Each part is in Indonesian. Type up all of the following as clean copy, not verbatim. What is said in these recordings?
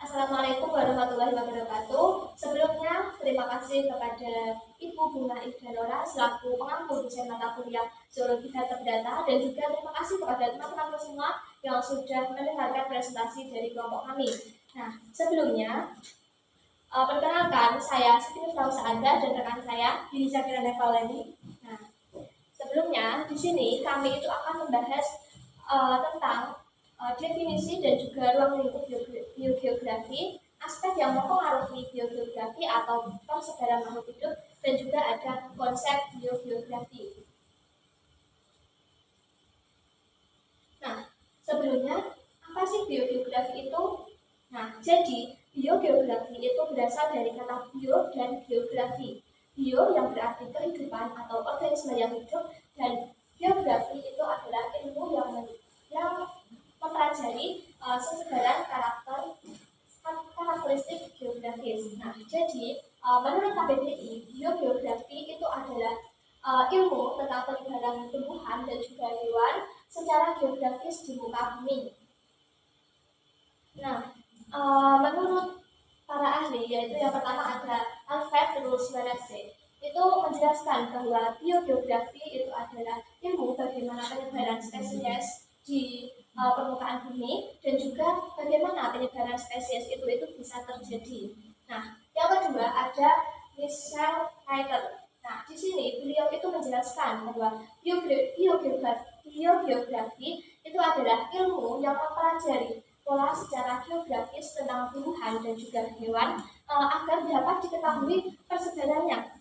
Assalamualaikum warahmatullahi wabarakatuh. Sebelumnya, terima kasih kepada Ibu Bunga Idanora selaku pengampu dosen mata kuliah Zoologi Data dan juga terima kasih kepada teman-teman semua yang sudah mendengarkan presentasi dari kelompok kami. Nah, sebelumnya, perkenalkan saya Siti Nurfausa Anda dan rekan saya Dini Zakira Nevaleni. Nah, sebelumnya di sini kami itu akan membahas tentang definisi dan juga ruang lingkup biogeografi, aspek yang mempengaruhi biogeografi atau persebaran makhluk hidup, dan juga ada konsep biogeografi. Nah, sebelumnya apa sih biogeografi itu? Nah, jadi biogeografi itu berasal dari kata bio dan geografi. Bio yang berarti kehidupan atau organisme yang hidup, dan geografi itu adalah ilmu yang mempelajari sesebaran karakteristik geografis. Nah, jadi menurut KBBI, biogeografi itu adalah ilmu tentang penyebaran tumbuhan dan juga hewan secara geografis di muka bumi. Nah, menurut para ahli, yaitu yang pertama ada Alfred Russell-Wallace, itu menjelaskan bahwa biogeografi itu adalah ilmu bagaimana penyebaran spesies di permukaan bumi dan juga bagaimana penyebaran spesies itu bisa terjadi. Nah, yang kedua ada Michel Hayter. Nah, di sini beliau itu menjelaskan bahwa biogeografi itu adalah ilmu yang mempelajari pola secara geografis tentang tumbuhan dan juga hewan agar dapat diketahui persebarannya,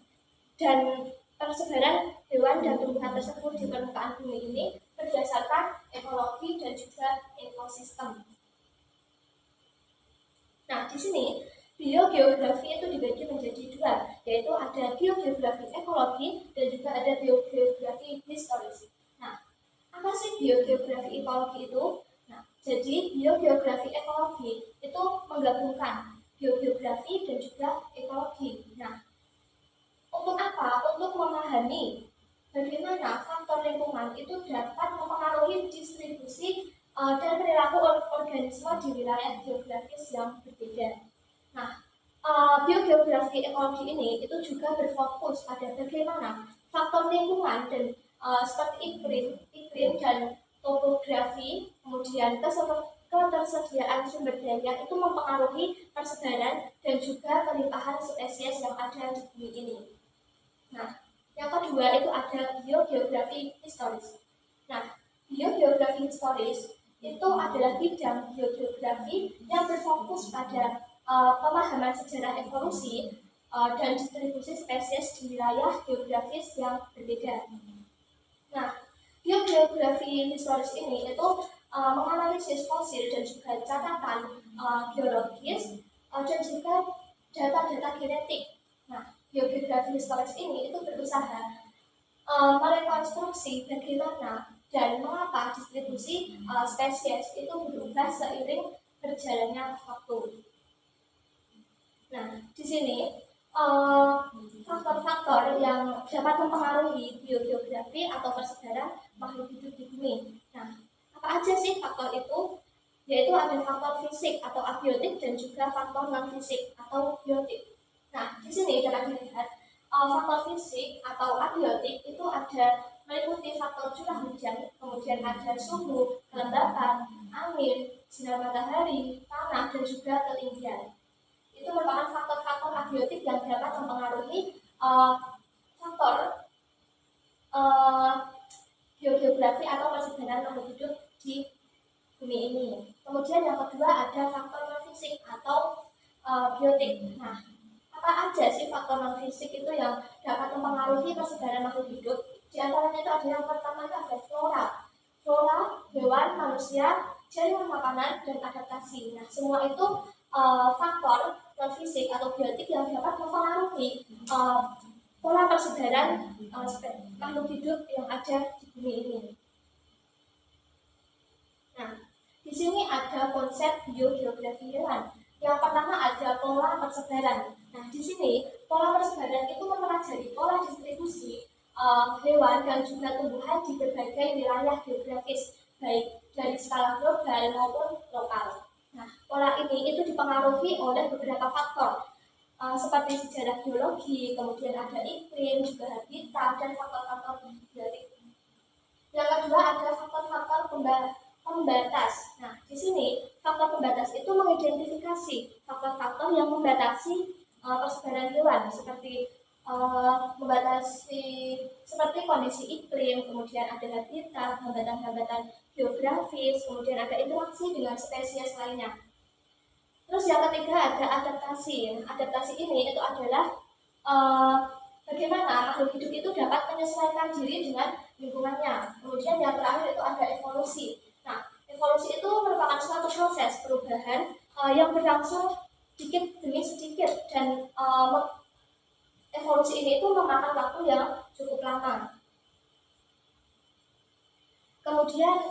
dan persebaran hewan dan tumbuhan tersebut di permukaan bumi ini berdasarkan ekologi dan juga ekosistem. Nah, di sini biogeografi itu dibagi menjadi dua, yaitu ada biogeografi ekologi dan juga ada biogeografi historis. Nah, apa sih biogeografi ekologi itu? Nah, jadi biogeografi ekologi itu menggabungkan biogeografi dan juga ekologi. Nah, untuk apa? Untuk memahami bagaimana faktor lingkungan itu dapat mempengaruhi distribusi dan perilaku organisme di wilayah geografis yang berbeda. Nah, biogeografi ekologi ini itu juga berfokus pada bagaimana faktor lingkungan dan seperti iklim dan topografi, kemudian ketersediaan sumber daya itu mempengaruhi persebaran dan juga pelimpahan spesies yang ada di bumi ini. Nah, yang kedua itu ada biogeografi historis. Nah, biogeografi historis itu adalah bidang biogeografi yang berfokus pada pemahaman sejarah evolusi dan distribusi spesies di wilayah geografis yang berbeda. Nah, biogeografi historis ini itu menganalisis fosil dan juga catatan geologis dan juga data-data genetik. Nah, biogeografi historis ini itu berusaha merekonstruksi bagaimana dan mengapa distribusi spesies itu berubah seiring berjalannya waktu. Nah, di sini faktor-faktor yang dapat mempengaruhi biogeografi atau persebaran makhluk hidup di bumi. Nah, apa aja sih faktor itu? Yaitu ada faktor fisik atau abiotik dan juga faktor non-fisik atau biotik. Nah, di sini dapat dilihat faktor fisik atau abiotik itu ada meliputi faktor curah hujan, kemudian ada suhu, kelembapan, angin, sinar matahari, tanah, dan juga ketinggian. Itu merupakan faktor-faktor abiotik yang dapat mempengaruhi faktor biogeografi atau persebaran makhluk hidup di bumi ini. Kemudian yang kedua ada faktor non-fisik atau biotik. Nah, apa aja sih faktor non-fisik itu yang dapat mempengaruhi persebaran makhluk hidup? Di antaranya itu ada yang pertama itu ada flora, hewan, manusia, jaringan makanan, dan adaptasi. Nah, semua itu faktor non-fisik atau biotik yang dapat mempengaruhi pola persebaran makhluk hidup yang ada di bumi ini. Nah, di sini ada konsep biogeografi hewan. Yang pertama ada pola persebaran. Nah, di sini pola persebaran itu mempelajari pola distribusi hewan dan juga tumbuhan di berbagai wilayah geografis, baik dari skala global maupun lokal. Nah, pola ini ini itu dipengaruhi oleh beberapa faktor seperti sejarah geologi, kemudian ada iklim, juga habitat, dan faktor-faktor biotik. Yang kedua ada faktor-faktor pembatas. Nah, di sini faktor pembatas itu mengidentifikasi faktor-faktor yang membatasi persebaran hewan seperti membatasi seperti kondisi iklim, kemudian ada habitat, hambatan-hambatan geografis, kemudian ada interaksi dengan spesies lainnya. Terus yang ketiga ada adaptasi. Adaptasi ini itu adalah bagaimana makhluk hidup itu dapat menyesuaikan diri dengan lingkungannya. Kemudian yang terakhir itu ada evolusi. Nah, evolusi itu merupakan suatu proses perubahan yang berlangsung sedikit demi sedikit dan evolusi ini itu memakan waktu yang cukup lama. Kemudian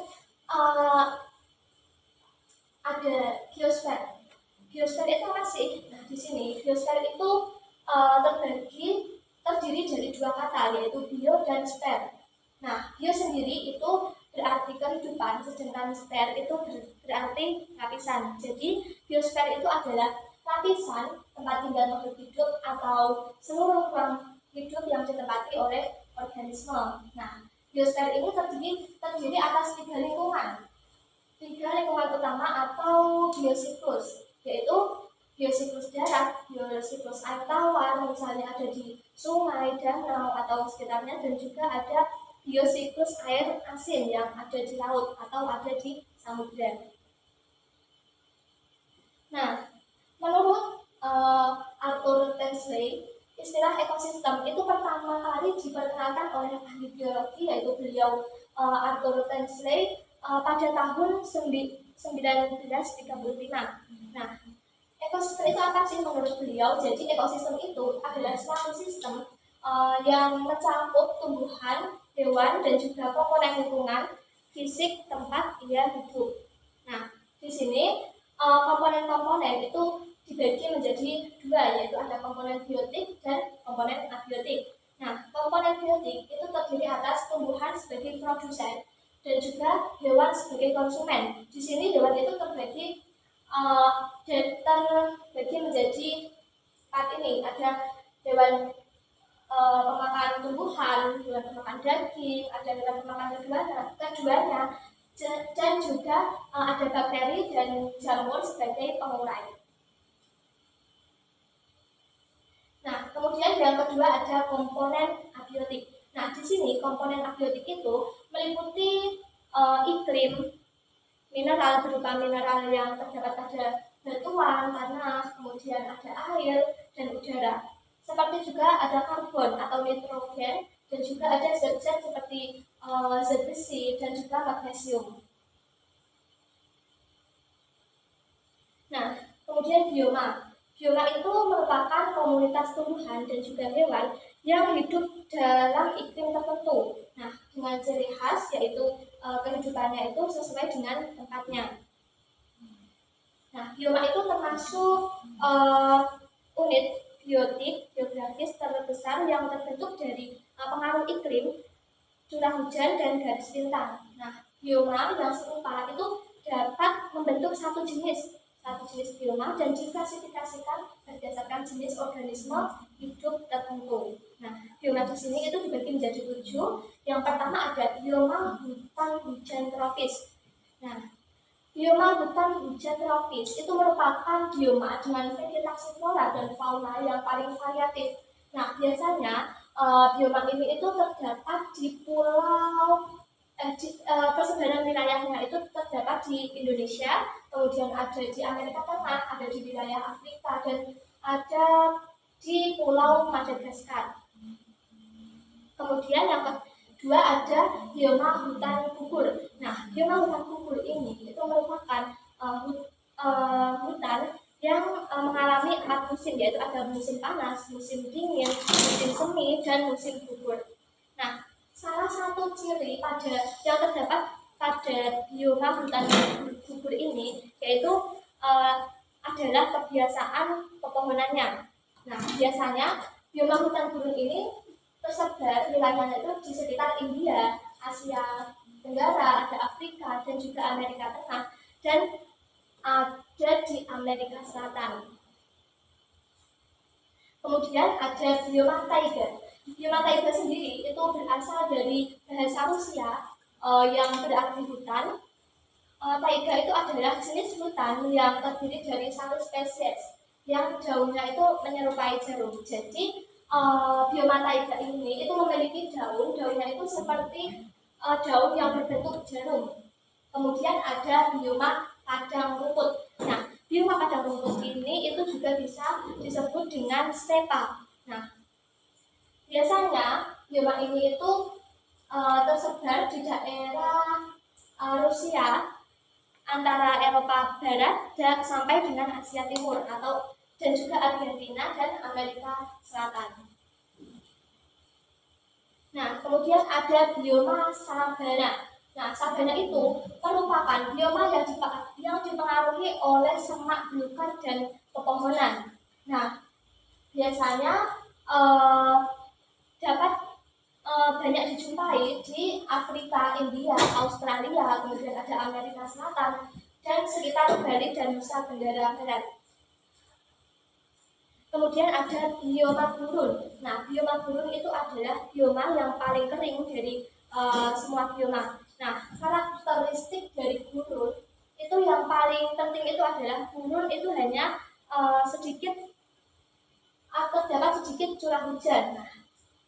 ada geosfer. Geosfer itu masih, nah di sini geosfer itu terdiri dari dua kata, yaitu bio dan sfer. Nah, bio sendiri itu berarti kehidupan, sedangkan sfer itu berarti lapisan. Jadi biosfer itu adalah lapisan tempat tinggal makhluk hidup atau seluruh ruang hidup yang ditempati oleh organisme. Nah, biosfer ini terdiri atas tiga lingkungan utama atau biosiklus, yaitu biosiklus darat, biosiklus air tawar, misalnya ada di sungai, danau, atau sekitarnya, dan juga ada biosiklus air asin yang ada di laut atau ada di samudra. Nah, menurut Arthur Tansley, istilah ekosistem itu pertama kali diperkenalkan oleh ahli biologi, yaitu beliau Arthur Tansley pada tahun 1935. Nah, ekosistem itu apa sih menurut beliau? Jadi ekosistem itu adalah suatu sistem yang mencakup tumbuhan, hewan, dan juga komponen lingkungan fisik tempat ia hidup. Nah, di sini komponen-komponen itu dibagi menjadi dua, yaitu ada komponen biotik dan komponen abiotik. Nah, komponen biotik itu terdiri atas tumbuhan sebagai produsen dan juga hewan sebagai konsumen. Di sini hewan itu terbagi menjadi empat ini, ada hewan pemakan tumbuhan, hewan pemakan daging, ada hewan pemakan keduanya, dan juga ada bakteri dan jamur sebagai pengurai. Nah, kemudian yang kedua ada komponen abiotik. Nah, di sini komponen abiotik itu meliputi iklim, mineral berupa mineral yang terdapat pada batuan, tanah, kemudian ada air dan udara. Seperti juga ada karbon atau nitrogen dan juga ada zat-zat seperti zat besi dan juga magnesium. Nah, kemudian bioma. Bioma itu merupakan komunitas tumbuhan dan juga hewan yang hidup dalam iklim tertentu. Nah, dengan ciri khas yaitu kehidupannya itu sesuai dengan tempatnya. Nah, bioma itu termasuk unit biotik geografis terbesar yang terbentuk dari pengaruh iklim, curah hujan, dan garis lintang. Nah, bioma yang serupa itu dapat membentuk satu jenis bioma dan diklasifikasikan berdasarkan jenis organisme hidup tertentu. Nah, bioma di sini itu dibagi menjadi 7. Yang pertama ada bioma hutan hujan tropis. Nah, bioma hutan hujan tropis itu merupakan bioma dengan vegetasi flora dan fauna yang paling variatif. Nah, biasanya bioma ini itu terdapat di pulau persebaran wilayahnya itu terdapat di Indonesia, kemudian ada di Amerika Tengah, ada di wilayah Afrika, dan ada di Pulau Madagaskar. Kemudian yang kedua ada bioma hutan gugur. Nah, bioma hutan gugur ini itu merupakan hutan yang mengalami 4 musim, yaitu ada musim panas, musim dingin, musim semi, dan musim gugur. Nah, salah satu ciri yang terdapat pada bioma hutan gugur ini yaitu adalah kebiasaan pepohonannya. Nah, biasanya bioma hutan gugur ini tersebar wilayahnya itu di sekitar India, Asia Tenggara, ada Afrika, dan juga Amerika Tengah, dan ada di Amerika Selatan. Kemudian ada bioma taiga. Bioma taiga sendiri itu berasal dari bahasa Rusia yang berarti hutan. Taiga itu adalah jenis hutan yang terdiri dari satu spesies yang daunnya itu menyerupai jarum. Jadi bioma taiga ini itu memiliki daunnya itu seperti daun yang berbentuk jarum. Kemudian ada bioma padang rumput. Nah, bioma padang rumput ini itu juga bisa disebut dengan stepa. Nah, biasanya bioma ini itu tersebar di daerah Rusia antara Eropa Barat dan sampai dengan Asia Timur dan juga Argentina dan Amerika Selatan. Nah, kemudian ada bioma sabana. Nah, sabana itu merupakan bioma yang dipengaruhi oleh semak belukar dan pepohonan. Nah, biasanya dapat banyak dijumpai di Afrika, India, Australia, kemudian ada Amerika Selatan, dan sekitar Bali dan Nusa Tenggara Barat. Kemudian ada bioma gurun. Nah, bioma gurun itu adalah bioma yang paling kering dari semua bioma. Nah, karakteristik dari gurun itu yang paling penting itu adalah gurun itu hanya sedikit atau terdapat sedikit curah hujan. Nah,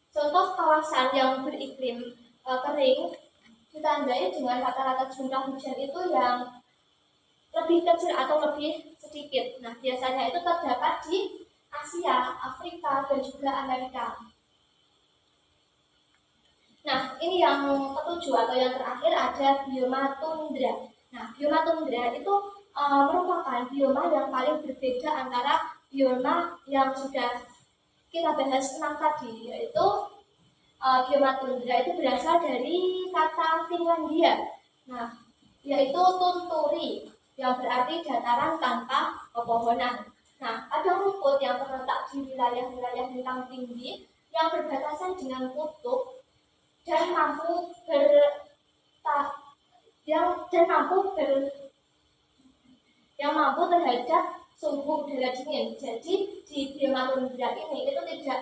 contoh kawasan yang beriklim kering ditandai dengan rata-rata jumlah hujan itu yang lebih kecil atau lebih sedikit. Nah, biasanya itu terdapat di Asia, Afrika, dan juga Amerika. Nah, ini yang ketujuh atau yang terakhir ada bioma tundra. Nah, bioma tundra itu merupakan bioma yang paling berbeda antara bioma yang sudah kita bahas 6 tadi, yaitu bioma tundra itu berasal dari kata Finlandia. Nah, yaitu tunturi, yang berarti dataran tanpa pepohonan. Nah, padang rumput yang terletak di wilayah-wilayah bintang tinggi yang berbatasan dengan kutub dan mampu terhadap suhu udara dingin. Jadi di bioma tundra ini itu tidak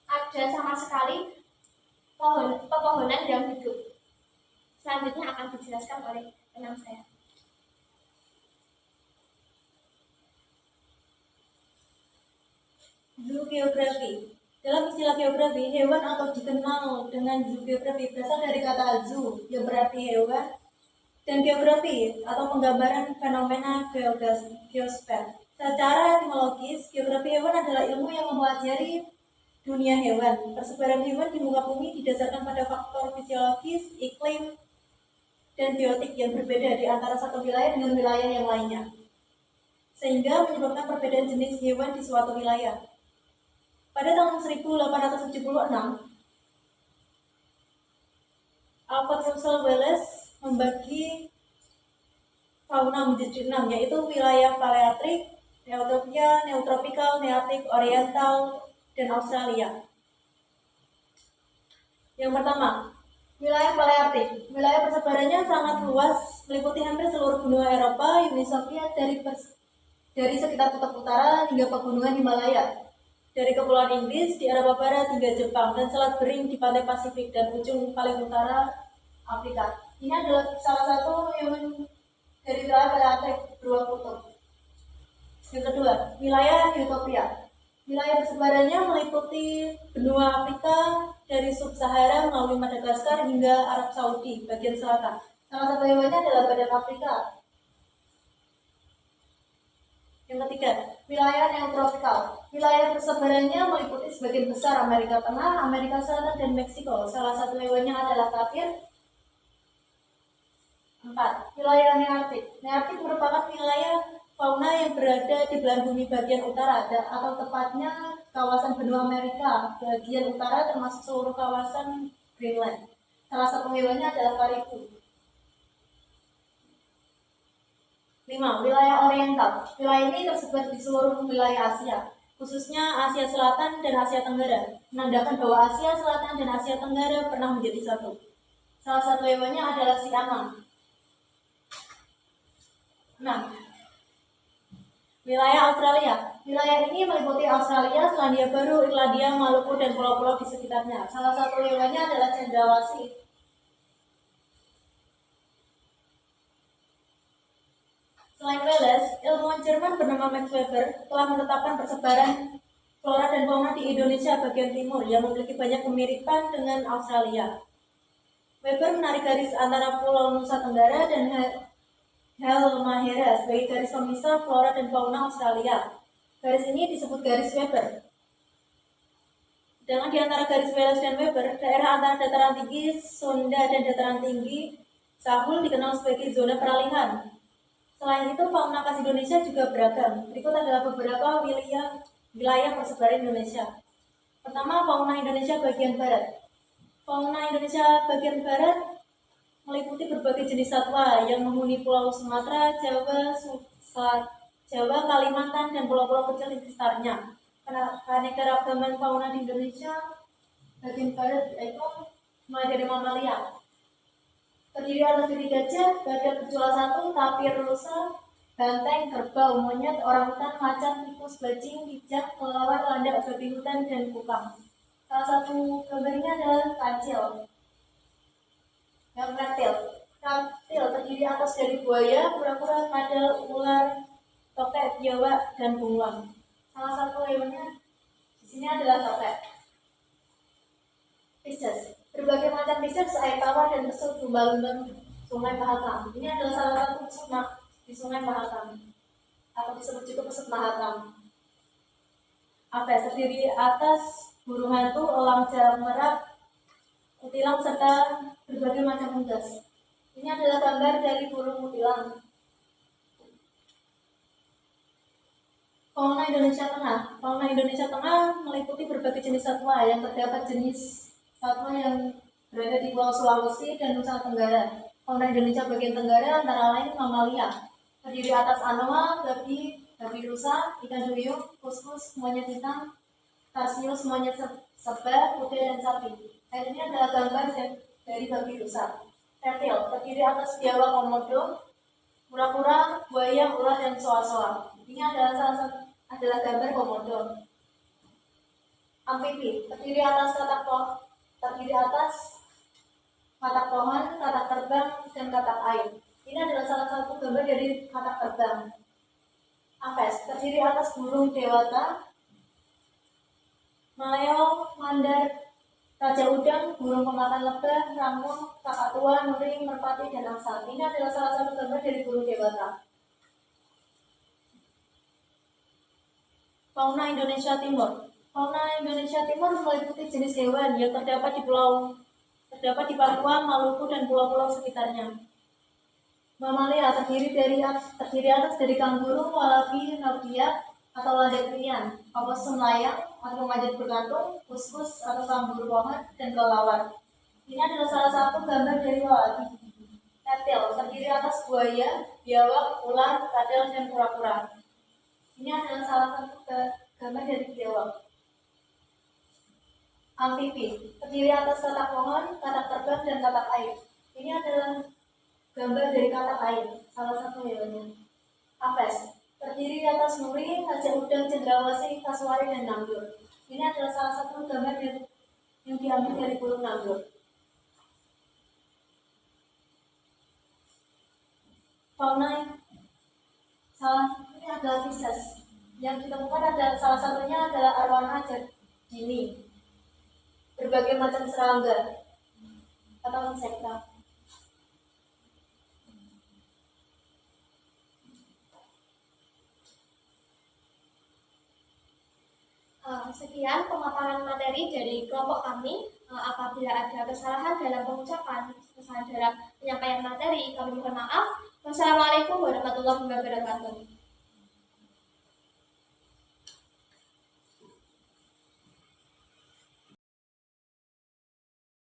ada sama sekali pepohonan yang hidup. Selanjutnya akan dijelaskan oleh teman saya. Zoogeografi. Dalam istilah geografi, hewan atau dikenal dengan zoogeografi berasal dari kata zoo yang berarti hewan dan geografi atau penggambaran fenomena geosfer. Secara etimologis, geografi hewan adalah ilmu yang mempelajari dunia hewan. Persebaran hewan di muka bumi didasarkan pada faktor fisiologis, iklim, dan biotik yang berbeda di antara satu wilayah dengan wilayah yang lainnya, sehingga menyebabkan perbedaan jenis hewan di suatu wilayah. Pada tahun 1876, Alfred Russel Wallace membagi fauna menjadi 6, yaitu wilayah Palearktik, Neotropia, Neotropikal, Nearktik, Oriental, dan Australia. Yang pertama, wilayah Palearktik. Wilayah persebarannya sangat luas, meliputi hampir seluruh benua Eropa, Uni Soviet, dari sekitar kutub utara hingga pegunungan Himalaya, dari Kepulauan Inggris di Eropa Barat hingga Jepang, dan Selat Bering di pantai Pasifik dan ujung paling utara Afrika. Ini adalah salah satu hewan dari wilayah Palearktik beruang kutub. Yang kedua, wilayah Neotropia. Wilayah persebarannya meliputi benua Afrika dari Sub-Sahara melalui Madagaskar hingga Arab Saudi bagian selatan. Salah satu hewannya adalah badak Afrika. Yang ketiga, wilayah Neotropikal. Wilayah persebarannya meliputi sebagian besar Amerika Tengah, Amerika Selatan, dan Meksiko. Salah satu hewannya adalah tapir. 4. Wilayah Nearktik. Nearktik merupakan wilayah fauna yang berada di belahan bumi bagian utara, atau tepatnya kawasan benua Amerika bagian utara termasuk seluruh kawasan Greenland. Salah satu hewannya adalah karibu. 5. Wilayah Oriental. Wilayah ini tersebar di seluruh wilayah Asia, khususnya Asia Selatan dan Asia Tenggara, menandakan bahwa Asia Selatan dan Asia Tenggara pernah menjadi satu. Salah satu hewannya adalah siamang. 6. Wilayah Australia. Wilayah ini meliputi Australia, Selandia Baru, Irlandia, Maluku, dan pulau-pulau di sekitarnya. Salah satu wilayahnya adalah cendrawasih. Selain Wales, ilmuwan Jerman bernama Max Weber telah menetapkan persebaran flora dan fauna di Indonesia bagian timur yang memiliki banyak kemiripan dengan Australia. Weber menarik garis antara Pulau Nusa Tenggara dan Halmahera sebagai garis pemisah flora dan fauna Australia. Garis ini disebut garis Weber. Sedangkan di antara garis Wales dan Weber, daerah antara dataran tinggi Sonda dan dataran tinggi Sahul dikenal sebagai zona peralihan. Selain itu, fauna khas Indonesia juga beragam. Berikut adalah beberapa wilayah persebaran Indonesia. Pertama, fauna Indonesia bagian barat. Fauna Indonesia bagian barat meliputi berbagai jenis satwa yang menghuni Pulau Sumatera, Jawa, Kalimantan, dan pulau-pulau kecil di sekitarnya. Keanekaragaman fauna di Indonesia bagian barat yaitu mulai dari mamalia, terdiri atas dari gajah, badak bercula satu, tapir, rusa, banteng, kerbau, monyet, orangutan, macan, tikus, bajing, bijak, kelelawar, landak, babi hutan, dan kukang. Salah satu gambarnya adalah kancil. Yang reptil. Reptil terdiri atas dari buaya, kura-kura, kadal, ular, tokek, biawak, dan bunglon. Salah satu hewannya di sini adalah tokek. Pisces. Berbagai macam pisces, air tawar, dan pesut lumba-lumba Sungai Mahakam. Ini adalah salah satu pesut di Sungai Mahakam, atau disebut juga pesut Mahakam. Apes terdiri atas burung hantu, elang jarang merak, kutilang, serta berbagai macam unggas. Ini adalah gambar dari burung kutilang. Fauna Indonesia Tengah. Fauna Indonesia Tengah meliputi berbagai jenis satwa yang terdapat jenis satwa yang berada di Pulau Sulawesi dan Nusa Tenggara. Fauna Indonesia bagian tenggara antara lain mamalia, terdiri atas anoa, babi rusa, ikan duyung, kuskus, monyet hitam, tarsius, monyet sebah, kuda, dan sapi. Ini adalah gambar dari babi rusa. Reptil terdiri atas biawak komodo, kura-kura, buaya, ular, dan soa-soa. Ini adalah gambar komodo. Amfibi terdiri atas katak pohon, katak terbang, dan katak air. Ini adalah salah satu gambar dari katak terbang. Apes terdiri atas burung dewata, maleo, mandar, raja udang, burung pemakan lebah, rangkong, kakatua, nuri, merpati, dan angsa. Ini adalah salah satu gambar dari burung dewata. Fauna Indonesia Timur. Fauna Indonesia Timur meliputi jenis hewan yang terdapat di Papua, Maluku, dan pulau-pulau sekitarnya. Mamalia terdiri atas dari kanguru, walabi, nordia atau landak pilihan, opossum layang atau manjat bergantung, kuskus atau kanguru pohon, dan kelelawar. Ini adalah salah satu gambar dari walabi. Reptil terdiri atas buaya, biawak, ular, kadal, dan kura-kura. Ini adalah salah satu gambar dari biawak. Amfibi terdiri atas katak pohon, katak terbang, dan katak air. Ini adalah gambar dari katak air, salah satu hewannya. Apes terdiri atas nuri, raja udang, cendrawasih, kasuari, dan nanggur. Ini adalah salah satu gambar yang diambil dari burung nanggur. Fauna ini adalah Pisces. Yang ditemukan salah satunya adalah arwana jardini, berbagai macam serangga atau insekta. Sekian pemaparan materi dari kelompok kami. Apabila ada kesalahan dalam pengucapan, kesalahan dalam penyampaian materi, kami mohon maaf. Wassalamualaikum warahmatullahi wabarakatuh.